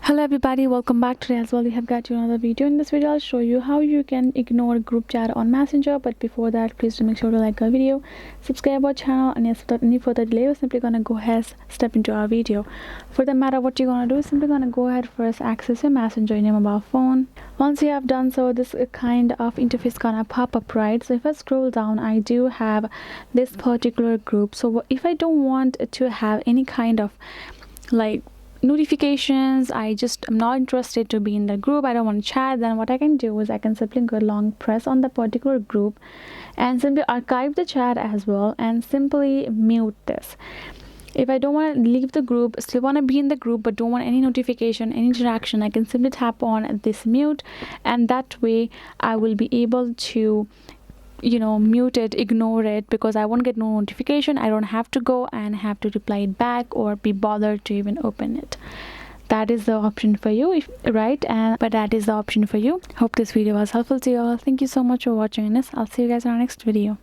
Hello everybody, welcome back. Today as well we have got you another video. In this video I'll show you how you can ignore group chat on Messenger. But before that, please do make sure to like our video, subscribe our channel, and yes, without any further delay we're simply gonna go ahead step into our video. For the matter, what you're gonna do is simply gonna go ahead first access your Messenger in your mobile phone. Once you have done so, this kind of interface gonna pop up, right? So if I scroll down, I do have this particular group. So if I don't want to have any kind of like notifications, I'm not interested to be in the group, I don't want to chat, then what I can do is I can simply go long press on the particular group and simply archive the chat as well and simply mute this. If I don't want to leave the group, still want to be in the group but don't want any notification, any interaction, I can simply tap on this mute, and that way I will be able to mute it, ignore it, because I won't get no notification. I don't have to go and have to reply it back or be bothered to even open it. That is the option for you, but that is the option for you. Hope this video was helpful to you all. Thank you so much for watching this. I'll see you guys in our next video.